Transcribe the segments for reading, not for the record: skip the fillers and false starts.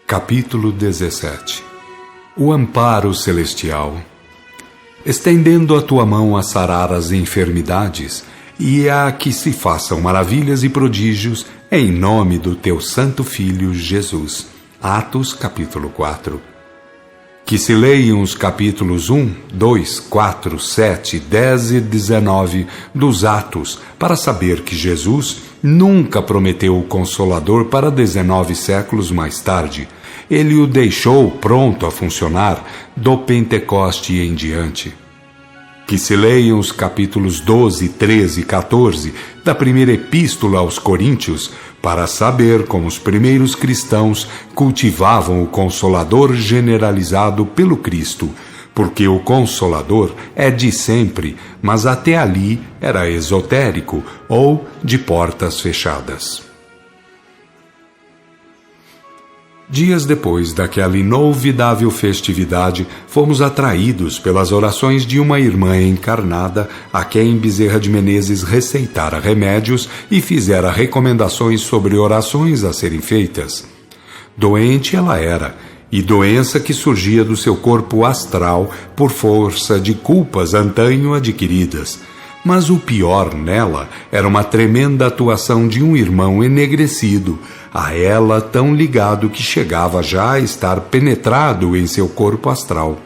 Capítulo 17. O amparo celestial. Estendendo a tua mão a sarar as enfermidades, e a que se façam maravilhas e prodígios, em nome do teu santo Filho Jesus. Atos, capítulo 4. Que se leiam os capítulos 1, 2, 4, 7, 10 e 19 dos Atos, para saber que Jesus nunca prometeu o Consolador para 19 séculos mais tarde. Ele o deixou pronto a funcionar do Pentecoste em diante. Que se leiam os capítulos 12, 13 e 14 da primeira epístola aos Coríntios, para saber como os primeiros cristãos cultivavam o Consolador generalizado pelo Cristo, porque o Consolador é de sempre, mas até ali era esotérico ou de portas fechadas. Dias depois daquela inolvidável festividade, fomos atraídos pelas orações de uma irmã encarnada a quem Bezerra de Menezes receitara remédios e fizera recomendações sobre orações a serem feitas. Doente ela era, e doença que surgia do seu corpo astral por força de culpas antanho adquiridas. Mas o pior nela era uma tremenda atuação de um irmão enegrecido, a ela tão ligado que chegava já a estar penetrado em seu corpo astral.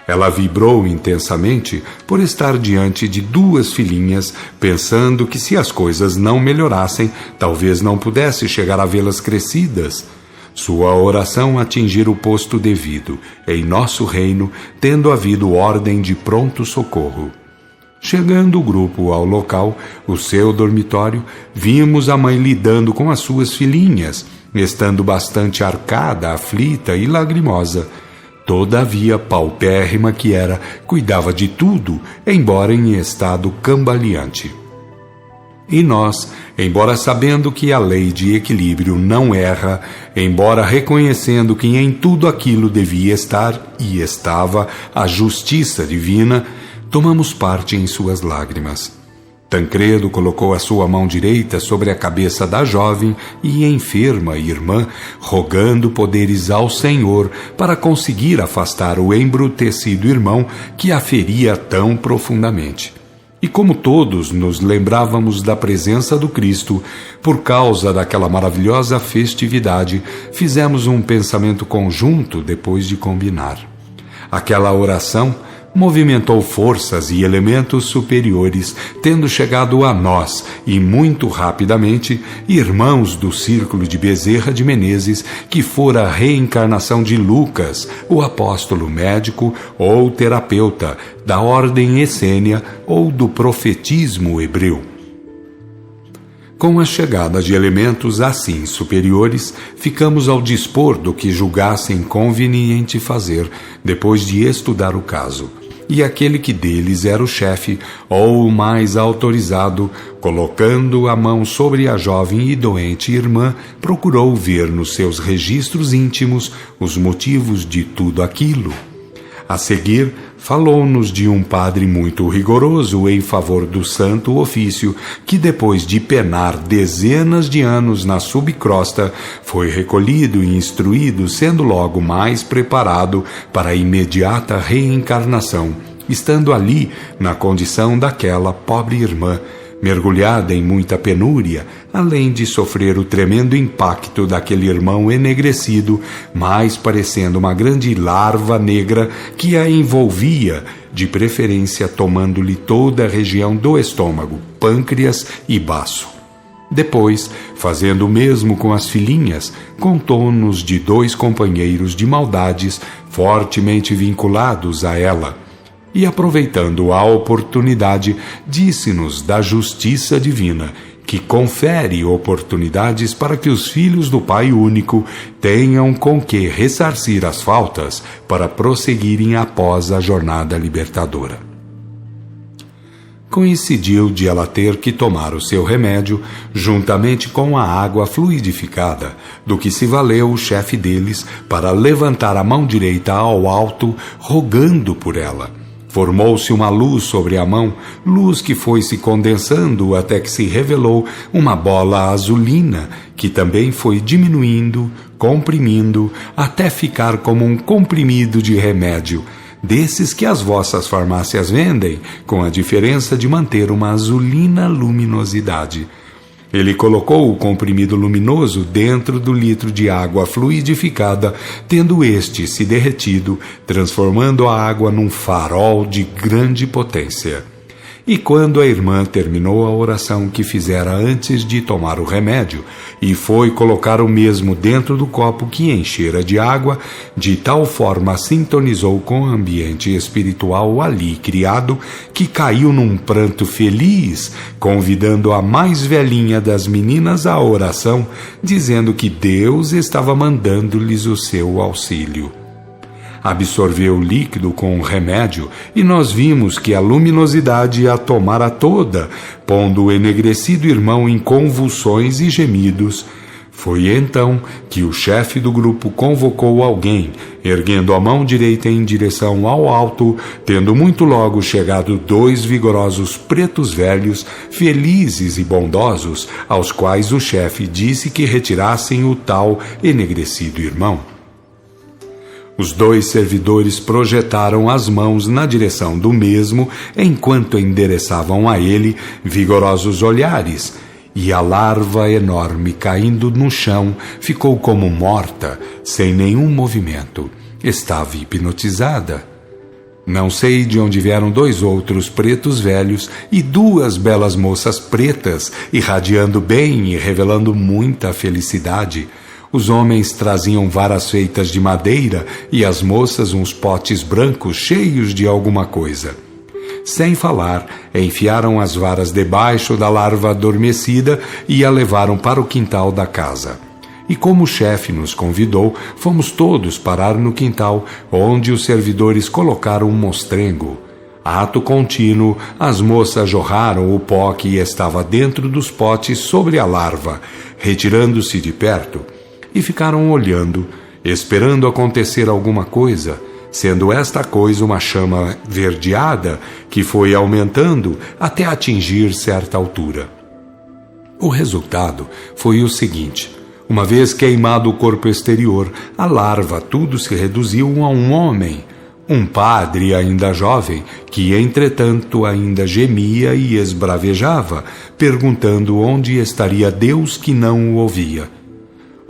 Ela vibrou intensamente por estar diante de duas filhinhas, pensando que se as coisas não melhorassem, talvez não pudesse chegar a vê-las crescidas. Sua oração atingira o posto devido, em nosso reino, tendo havido ordem de pronto socorro. Chegando o grupo ao local, o seu dormitório, vimos a mãe lidando com as suas filhinhas, estando bastante arcada, aflita e lagrimosa. Todavia, paupérrima que era, cuidava de tudo, embora em estado cambaleante. E nós, embora sabendo que a lei de equilíbrio não erra, embora reconhecendo que em tudo aquilo devia estar, e estava, a justiça divina, tomamos parte em suas lágrimas. Tancredo colocou a sua mão direita sobre a cabeça da jovem e enferma irmã, rogando poderes ao Senhor para conseguir afastar o embrutecido irmão que a feria tão profundamente. E como todos nos lembrávamos da presença do Cristo, por causa daquela maravilhosa festividade, fizemos um pensamento conjunto depois de combinar. Aquela oração movimentou forças e elementos superiores, tendo chegado a nós, e muito rapidamente, irmãos do círculo de Bezerra de Menezes, que fora a reencarnação de Lucas, o apóstolo médico ou terapeuta, da ordem essênia ou do profetismo hebreu. Com a chegada de elementos assim superiores, ficamos ao dispor do que julgassem conveniente fazer, depois de estudar o caso. E aquele que deles era o chefe, ou o mais autorizado, colocando a mão sobre a jovem e doente irmã, procurou ver nos seus registros íntimos os motivos de tudo aquilo. A seguir, falou-nos de um padre muito rigoroso em favor do santo ofício, que depois de penar dezenas de anos na subcrosta, foi recolhido e instruído, sendo logo mais preparado para a imediata reencarnação, estando ali na condição daquela pobre irmã, mergulhada em muita penúria, além de sofrer o tremendo impacto daquele irmão enegrecido, mais parecendo uma grande larva negra que a envolvia, de preferência tomando-lhe toda a região do estômago, pâncreas e baço. Depois, fazendo o mesmo com as filhinhas, contou-nos de 2 companheiros de maldades fortemente vinculados a ela. E, aproveitando a oportunidade, disse-nos da justiça divina, que confere oportunidades para que os filhos do Pai único tenham com que ressarcir as faltas para prosseguirem após a jornada libertadora. Coincidiu de ela ter que tomar o seu remédio juntamente com a água fluidificada, do que se valeu o chefe deles para levantar a mão direita ao alto, rogando por ela. Formou-se uma luz sobre a mão, luz que foi se condensando até que se revelou uma bola azulina, que também foi diminuindo, comprimindo até ficar como um comprimido de remédio, desses que as vossas farmácias vendem, com a diferença de manter uma azulina luminosidade. Ele colocou o comprimido luminoso dentro do litro de água fluidificada, tendo este se derretido, transformando a água num farol de grande potência. E quando a irmã terminou a oração que fizera antes de tomar o remédio, e foi colocar o mesmo dentro do copo que enchera de água, de tal forma sintonizou com o ambiente espiritual ali criado, que caiu num pranto feliz, convidando a mais velhinha das meninas à oração, dizendo que Deus estava mandando-lhes o seu auxílio. Absorveu o líquido com o remédio e nós vimos que a luminosidade a tomara toda, pondo o enegrecido irmão em convulsões e gemidos. Foi então que o chefe do grupo convocou alguém, erguendo a mão direita em direção ao alto, tendo muito logo chegado 2 vigorosos pretos velhos, felizes e bondosos, aos quais o chefe disse que retirassem o tal enegrecido irmão. Os 2 servidores projetaram as mãos na direção do mesmo, enquanto endereçavam a ele vigorosos olhares, e a larva enorme caindo no chão ficou como morta, sem nenhum movimento. Estava hipnotizada. Não sei de onde vieram 2 outros pretos velhos e 2 belas moças pretas, irradiando bem e revelando muita felicidade. Os homens traziam varas feitas de madeira e as moças uns potes brancos cheios de alguma coisa. Sem falar, enfiaram as varas debaixo da larva adormecida e a levaram para o quintal da casa. E como o chefe nos convidou, fomos todos parar no quintal, onde os servidores colocaram um mostrengo. Ato contínuo, as moças jorraram o pó que estava dentro dos potes sobre a larva, retirando-se de perto, e ficaram olhando, esperando acontecer alguma coisa, sendo esta coisa uma chama verdeada que foi aumentando até atingir certa altura. O resultado foi o seguinte: uma vez queimado o corpo exterior, a larva tudo se reduziu a um homem, um padre ainda jovem, que entretanto ainda gemia e esbravejava, perguntando onde estaria Deus que não o ouvia.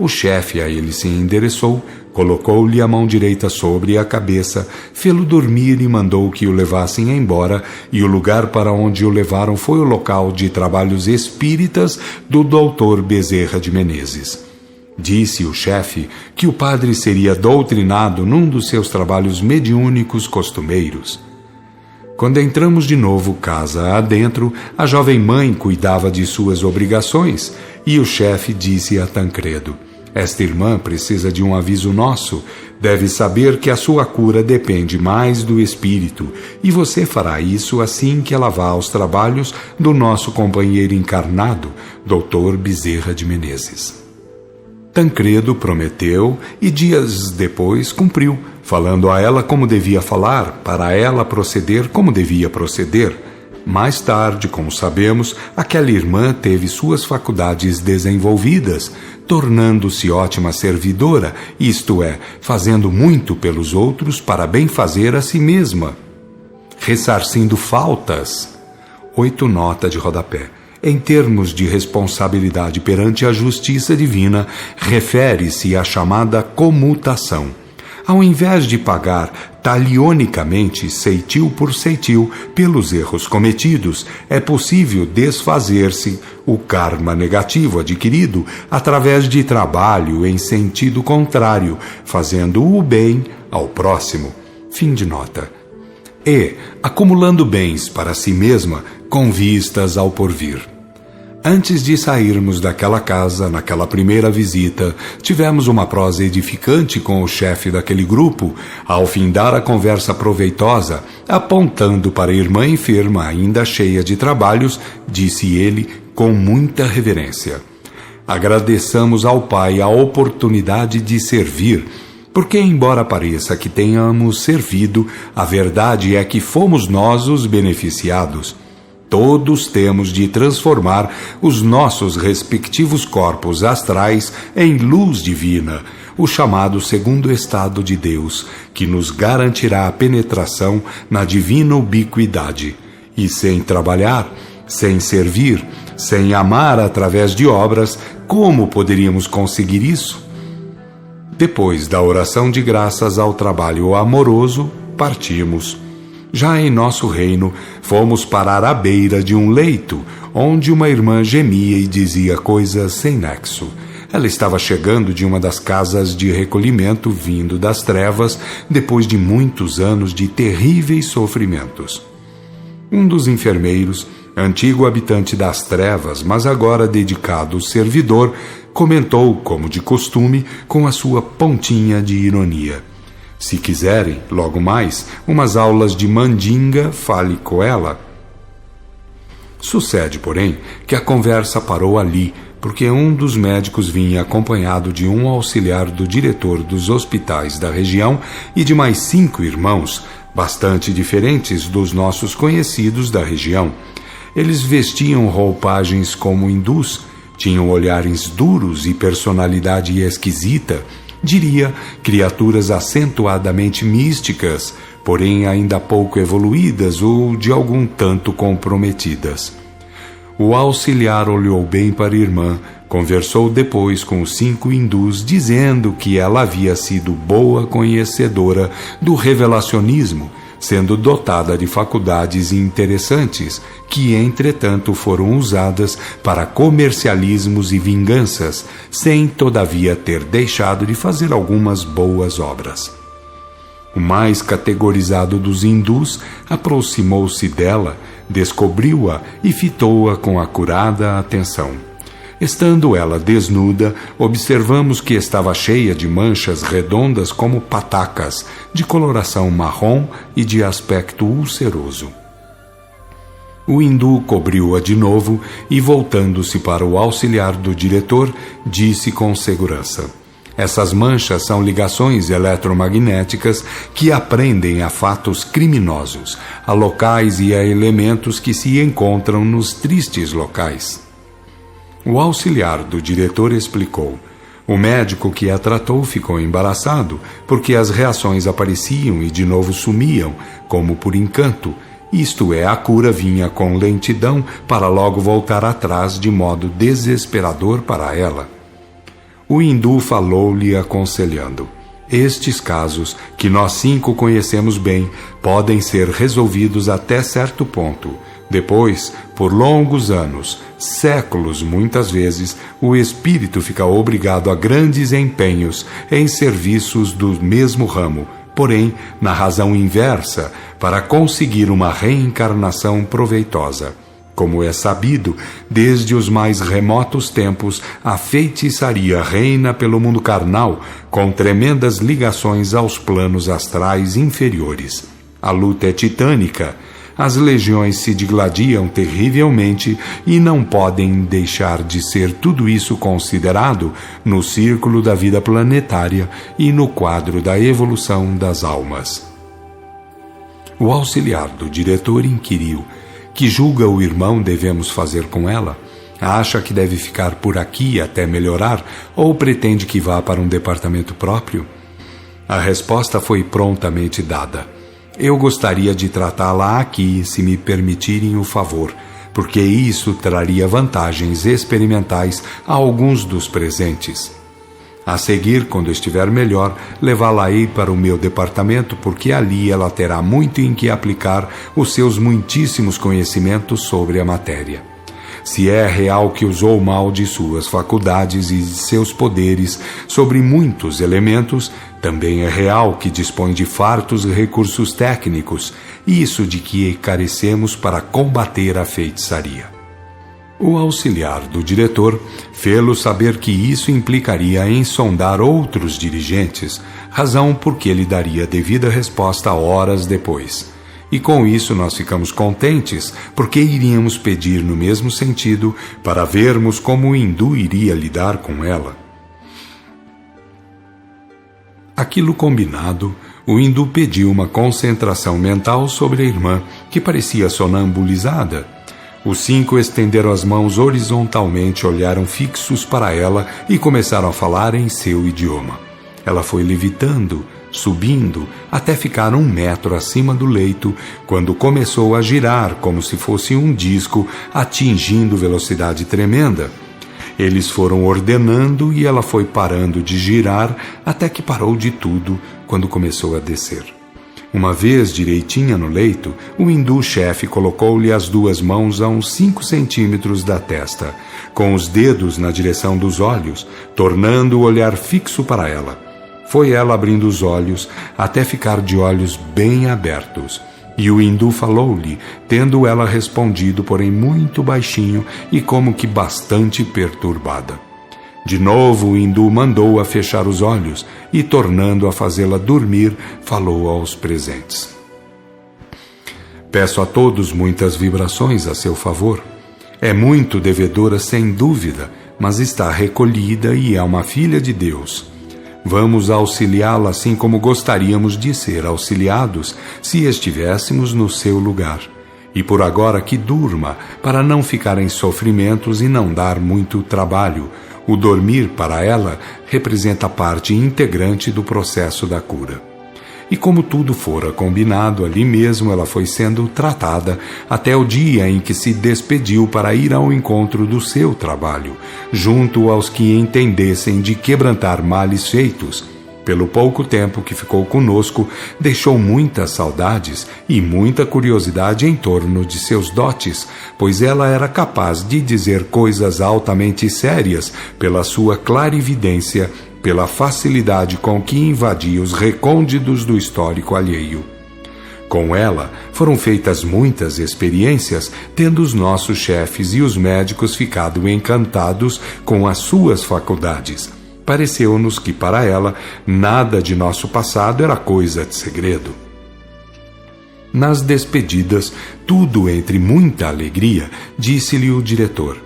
O chefe a ele se endereçou, colocou-lhe a mão direita sobre a cabeça, fê-lo dormir e mandou que o levassem embora, e o lugar para onde o levaram foi o local de trabalhos espíritas do Dr. Bezerra de Menezes. Disse o chefe que o padre seria doutrinado num dos seus trabalhos mediúnicos costumeiros. Quando entramos de novo casa adentro, a jovem mãe cuidava de suas obrigações, e o chefe disse a Tancredo: esta irmã precisa de um aviso nosso. Deve saber que a sua cura depende mais do espírito, e você fará isso assim que ela vá aos trabalhos do nosso companheiro encarnado, Dr. Bezerra de Menezes. Tancredo prometeu e dias depois cumpriu, falando a ela como devia falar, para ela proceder como devia proceder. Mais tarde, como sabemos, aquela irmã teve suas faculdades desenvolvidas, tornando-se ótima servidora, isto é, fazendo muito pelos outros para bem fazer a si mesma, ressarcindo faltas. 8 nota de rodapé. Em termos de responsabilidade perante a justiça divina, refere-se à chamada comutação. Ao invés de pagar talionicamente, ceitil por ceitil, pelos erros cometidos, é possível desfazer-se o karma negativo adquirido através de trabalho em sentido contrário, fazendo o bem ao próximo. Fim de nota. E acumulando bens para si mesma com vistas ao porvir. Antes de sairmos daquela casa, naquela primeira visita, tivemos uma prosa edificante com o chefe daquele grupo, ao findar a conversa proveitosa, apontando para a irmã enferma ainda cheia de trabalhos, disse ele com muita reverência: agradeçamos ao Pai a oportunidade de servir, porque embora pareça que tenhamos servido, a verdade é que fomos nós os beneficiados. Todos temos de transformar os nossos respectivos corpos astrais em luz divina, o chamado segundo estado de Deus, que nos garantirá a penetração na divina ubiquidade. E sem trabalhar, sem servir, sem amar através de obras, como poderíamos conseguir isso? Depois da oração de graças ao trabalho amoroso, partimos. Já em nosso reino, fomos parar à beira de um leito, onde uma irmã gemia e dizia coisas sem nexo. Ela estava chegando de uma das casas de recolhimento vindo das trevas, depois de muitos anos de terríveis sofrimentos. Um dos enfermeiros, antigo habitante das trevas, mas agora dedicado servidor, comentou, como de costume, com a sua pontinha de ironia: se quiserem, logo mais, umas aulas de mandinga, fale com ela. Sucede, porém, que a conversa parou ali, porque um dos médicos vinha acompanhado de um auxiliar do diretor dos hospitais da região e de mais 5 irmãos, bastante diferentes dos nossos conhecidos da região. Eles vestiam roupagens como hindus, tinham olhares duros e personalidade esquisita, diria, criaturas acentuadamente místicas, porém ainda pouco evoluídas ou de algum tanto comprometidas. O auxiliar olhou bem para a irmã, conversou depois com os 5 hindus, dizendo que ela havia sido boa conhecedora do revelacionismo, sendo dotada de faculdades interessantes, que entretanto foram usadas para comercialismos e vinganças, sem todavia ter deixado de fazer algumas boas obras. O mais categorizado dos hindus aproximou-se dela, descobriu-a e fitou-a com acurada atenção. Estando ela desnuda, observamos que estava cheia de manchas redondas como patacas, de coloração marrom e de aspecto ulceroso. O hindu cobriu-a de novo e, voltando-se para o auxiliar do diretor, disse com segurança: essas manchas são ligações eletromagnéticas que aprendem a fatos criminosos, a locais e a elementos que se encontram nos tristes locais. O auxiliar do diretor explicou. O médico que a tratou ficou embaraçado, porque as reações apareciam e de novo sumiam, como por encanto, isto é, a cura vinha com lentidão para logo voltar atrás de modo desesperador para ela. O hindu falou-lhe aconselhando: estes casos, que nós 5 conhecemos bem, podem ser resolvidos até certo ponto. Depois, por longos anos, séculos muitas vezes, o espírito fica obrigado a grandes empenhos em serviços do mesmo ramo, porém, na razão inversa, para conseguir uma reencarnação proveitosa. Como é sabido, desde os mais remotos tempos, a feitiçaria reina pelo mundo carnal, com tremendas ligações aos planos astrais inferiores. A luta é titânica. As legiões se digladiam terrivelmente e não podem deixar de ser tudo isso considerado no círculo da vida planetária e no quadro da evolução das almas. O auxiliar do diretor inquiriu: que julga o irmão devemos fazer com ela? Acha que deve ficar por aqui até melhorar ou pretende que vá para um departamento próprio? A resposta foi prontamente dada. Eu gostaria de tratá-la aqui, se me permitirem o favor, porque isso traria vantagens experimentais a alguns dos presentes. A seguir, quando estiver melhor, levá-la-ei para o meu departamento, porque ali ela terá muito em que aplicar os seus muitíssimos conhecimentos sobre a matéria. Se é real que usou mal de suas faculdades e de seus poderes sobre muitos elementos, também é real que dispõe de fartos recursos técnicos, isso de que carecemos para combater a feitiçaria. O auxiliar do diretor fê-lo saber que isso implicaria em sondar outros dirigentes, razão por que ele daria devida resposta horas depois. E com isso nós ficamos contentes, porque iríamos pedir no mesmo sentido para vermos como o hindu iria lidar com ela. Aquilo combinado, o hindu pediu uma concentração mental sobre a irmã, que parecia sonambulizada. Os 5 estenderam as mãos horizontalmente, olharam fixos para ela e começaram a falar em seu idioma. Ela foi levitando, subindo, até ficar 1 metro acima do leito, quando começou a girar como se fosse um disco, atingindo velocidade tremenda. Eles foram ordenando e ela foi parando de girar até que parou de tudo quando começou a descer. Uma vez direitinha no leito, o hindu-chefe colocou-lhe as 2 mãos a uns 5 centímetros da testa, com os dedos na direção dos olhos, tornando o olhar fixo para ela. Foi ela abrindo os olhos até ficar de olhos bem abertos. E o hindu falou-lhe, tendo ela respondido, porém muito baixinho e como que bastante perturbada. De novo o hindu mandou-a fechar os olhos e, tornando a fazê-la dormir, falou aos presentes. Peço a todos muitas vibrações a seu favor. É muito devedora sem dúvida, mas está recolhida e é uma filha de Deus. Vamos auxiliá-la assim como gostaríamos de ser auxiliados se estivéssemos no seu lugar. E por agora que durma, para não ficar em sofrimentos e não dar muito trabalho. O dormir, para ela, representa parte integrante do processo da cura. E como tudo fora combinado, ali mesmo ela foi sendo tratada até o dia em que se despediu para ir ao encontro do seu trabalho, junto aos que entendessem de quebrantar males feitos. Pelo pouco tempo que ficou conosco, deixou muitas saudades e muita curiosidade em torno de seus dotes, pois ela era capaz de dizer coisas altamente sérias pela sua clarividência, pela facilidade com que invadia os recônditos do histórico alheio. Com ela foram feitas muitas experiências, tendo os nossos chefes e os médicos ficado encantados com as suas faculdades. Pareceu-nos que para ela nada de nosso passado era coisa de segredo. Nas despedidas, tudo entre muita alegria, disse-lhe o diretor: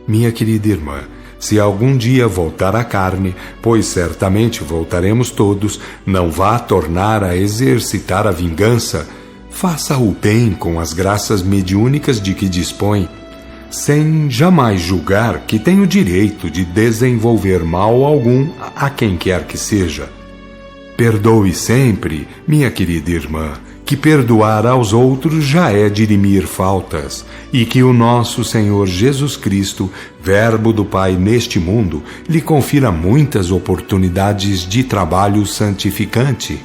minha querida irmã, se algum dia voltar à carne, pois certamente voltaremos todos, não vá tornar a exercitar a vingança. Faça o bem com as graças mediúnicas de que dispõe, sem jamais julgar que tem o direito de desenvolver mal algum a quem quer que seja. Perdoe sempre, minha querida irmã, que perdoar aos outros já é dirimir faltas, e que o nosso Senhor Jesus Cristo, Verbo do Pai neste mundo, lhe confira muitas oportunidades de trabalho santificante.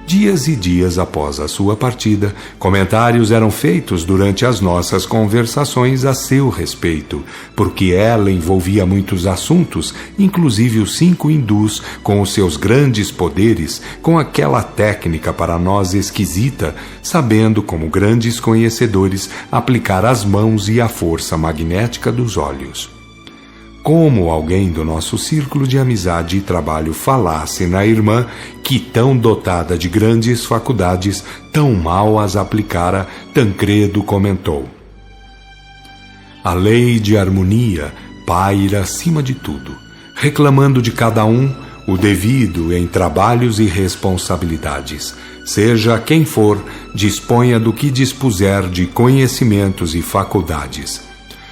Dias e dias após a sua partida, comentários eram feitos durante as nossas conversações a seu respeito, porque ela envolvia muitos assuntos, inclusive os 5 hindus, com os seus grandes poderes, com aquela técnica para nós esquisita, sabendo, como grandes conhecedores, aplicar as mãos e a força magnética dos olhos. Como alguém do nosso círculo de amizade e trabalho falasse na irmã, que tão dotada de grandes faculdades, tão mal as aplicara, Tancredo comentou: a lei de harmonia paira acima de tudo, reclamando de cada um o devido em trabalhos e responsabilidades. Seja quem for, disponha do que dispuser de conhecimentos e faculdades.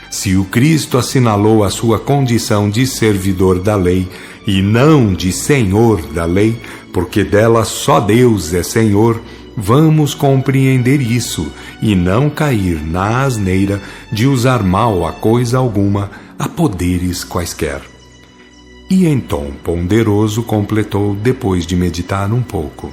Se o Cristo assinalou a sua condição de servidor da lei e não de senhor da lei, porque dela só Deus é senhor, vamos compreender isso e não cair na asneira de usar mal a coisa alguma, a poderes quaisquer. E em tom ponderoso completou, depois de meditar um pouco: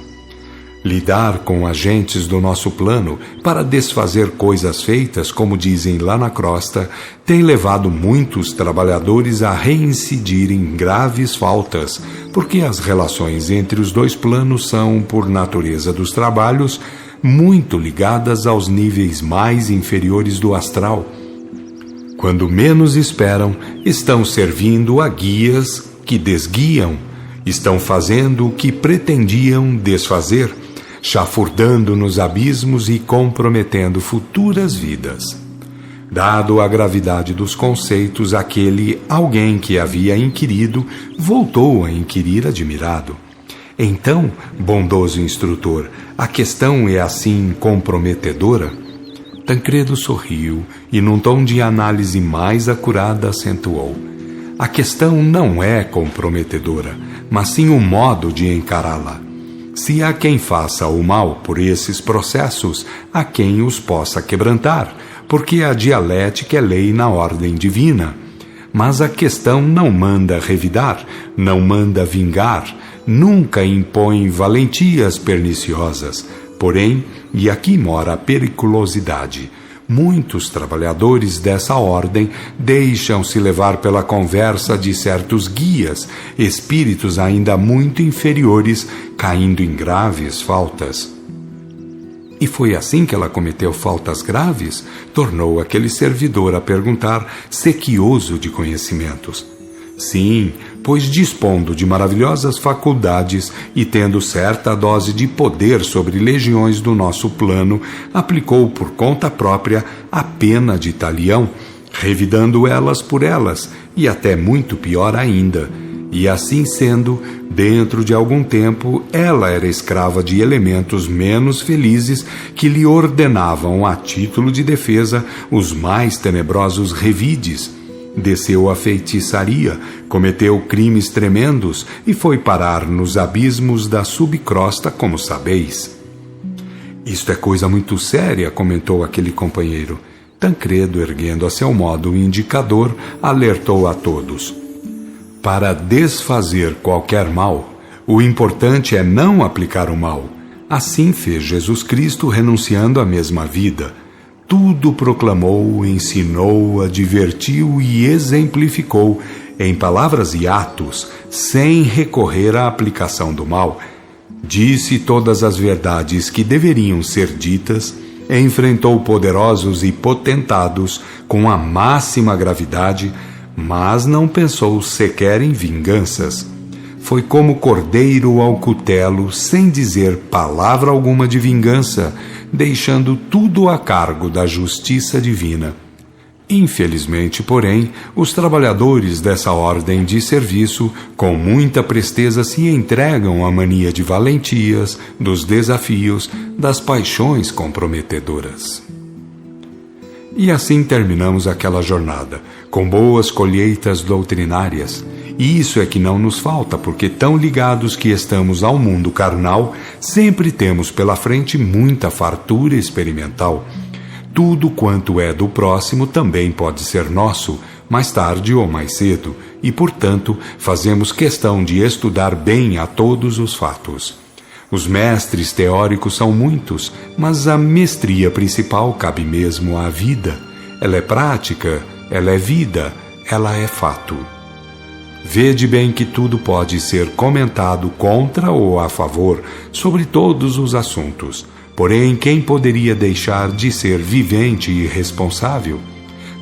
lidar com agentes do nosso plano para desfazer coisas feitas, como dizem lá na crosta, tem levado muitos trabalhadores a reincidir em graves faltas, porque as relações entre os 2 planos são, por natureza dos trabalhos, muito ligadas aos níveis mais inferiores do astral. Quando menos esperam, estão servindo a guias que desguiam, estão fazendo o que pretendiam desfazer, chafurdando nos abismos e comprometendo futuras vidas. Dado a gravidade dos conceitos, aquele alguém que havia inquirido voltou a inquirir admirado: então, bondoso instrutor, a questão é assim comprometedora? Tancredo sorriu e, num tom de análise mais acurada, acentuou: a questão não é comprometedora, mas sim o modo de encará-la. Se há quem faça o mal por esses processos, há quem os possa quebrantar, porque a dialética é lei na ordem divina. Mas a questão não manda revidar, não manda vingar, nunca impõe valentias perniciosas. Porém, e aqui mora a periculosidade, muitos trabalhadores dessa ordem deixam-se levar pela conversa de certos guias, espíritos ainda muito inferiores, caindo em graves faltas. E foi assim que ela cometeu faltas graves? Tornou aquele servidor a perguntar, sequioso de conhecimentos. Sim, pois dispondo de maravilhosas faculdades e tendo certa dose de poder sobre legiões do nosso plano, aplicou por conta própria a pena de talião, revidando elas por elas, e até muito pior ainda. E assim sendo, dentro de algum tempo, ela era escrava de elementos menos felizes que lhe ordenavam, a título de defesa, os mais tenebrosos revides. Desceu a feitiçaria, cometeu crimes tremendos e foi parar nos abismos da subcrosta, como sabeis. Isto é coisa muito séria, comentou aquele companheiro. Tancredo, erguendo a seu modo o indicador, alertou a todos. Para desfazer qualquer mal, o importante é não aplicar o mal. Assim fez Jesus Cristo, renunciando à mesma vida. Tudo proclamou, ensinou, advertiu e exemplificou, em palavras e atos, sem recorrer à aplicação do mal. Disse todas as verdades que deveriam ser ditas, enfrentou poderosos e potentados com a máxima gravidade, mas não pensou sequer em vinganças. Foi como cordeiro ao cutelo, sem dizer palavra alguma de vingança, deixando tudo a cargo da justiça divina. Infelizmente, porém, os trabalhadores dessa ordem de serviço, com muita presteza, se entregam à mania de valentias, dos desafios, das paixões comprometedoras. E assim terminamos aquela jornada, com boas colheitas doutrinárias. E isso é que não nos falta, porque tão ligados que estamos ao mundo carnal, sempre temos pela frente muita fartura experimental. Tudo quanto é do próximo também pode ser nosso, mais tarde ou mais cedo, e, portanto, fazemos questão de estudar bem a todos os fatos. Os mestres teóricos são muitos, mas a mestria principal cabe mesmo à vida. Ela é prática, ela é vida, ela é fato. Vede bem que tudo pode ser comentado contra ou a favor sobre todos os assuntos. Porém, quem poderia deixar de ser vivente e responsável?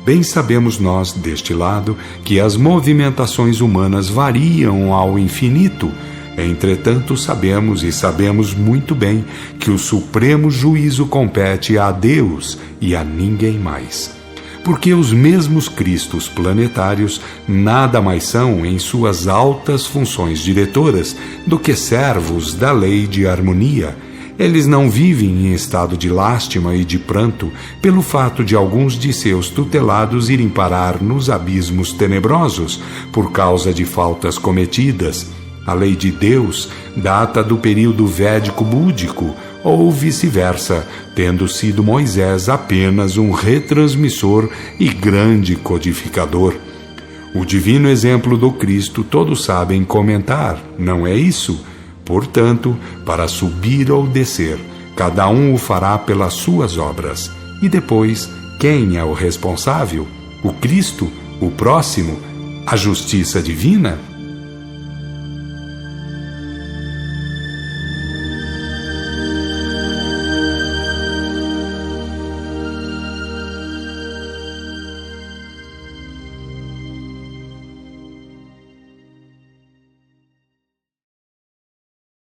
Bem sabemos nós, deste lado, que as movimentações humanas variam ao infinito. Entretanto, sabemos muito bem que o supremo juízo compete a Deus e a ninguém mais. Porque os mesmos Cristos planetários nada mais são, em suas altas funções diretoras, do que servos da lei de harmonia. Eles não vivem em estado de lástima e de pranto pelo fato de alguns de seus tutelados irem parar nos abismos tenebrosos por causa de faltas cometidas. A lei de Deus data do período védico-búdico, ou vice-versa, tendo sido Moisés apenas um retransmissor e grande codificador. O divino exemplo do Cristo todos sabem comentar, não é isso? Portanto, para subir ou descer, cada um o fará pelas suas obras. E depois, quem é o responsável? O Cristo? O próximo? A justiça divina?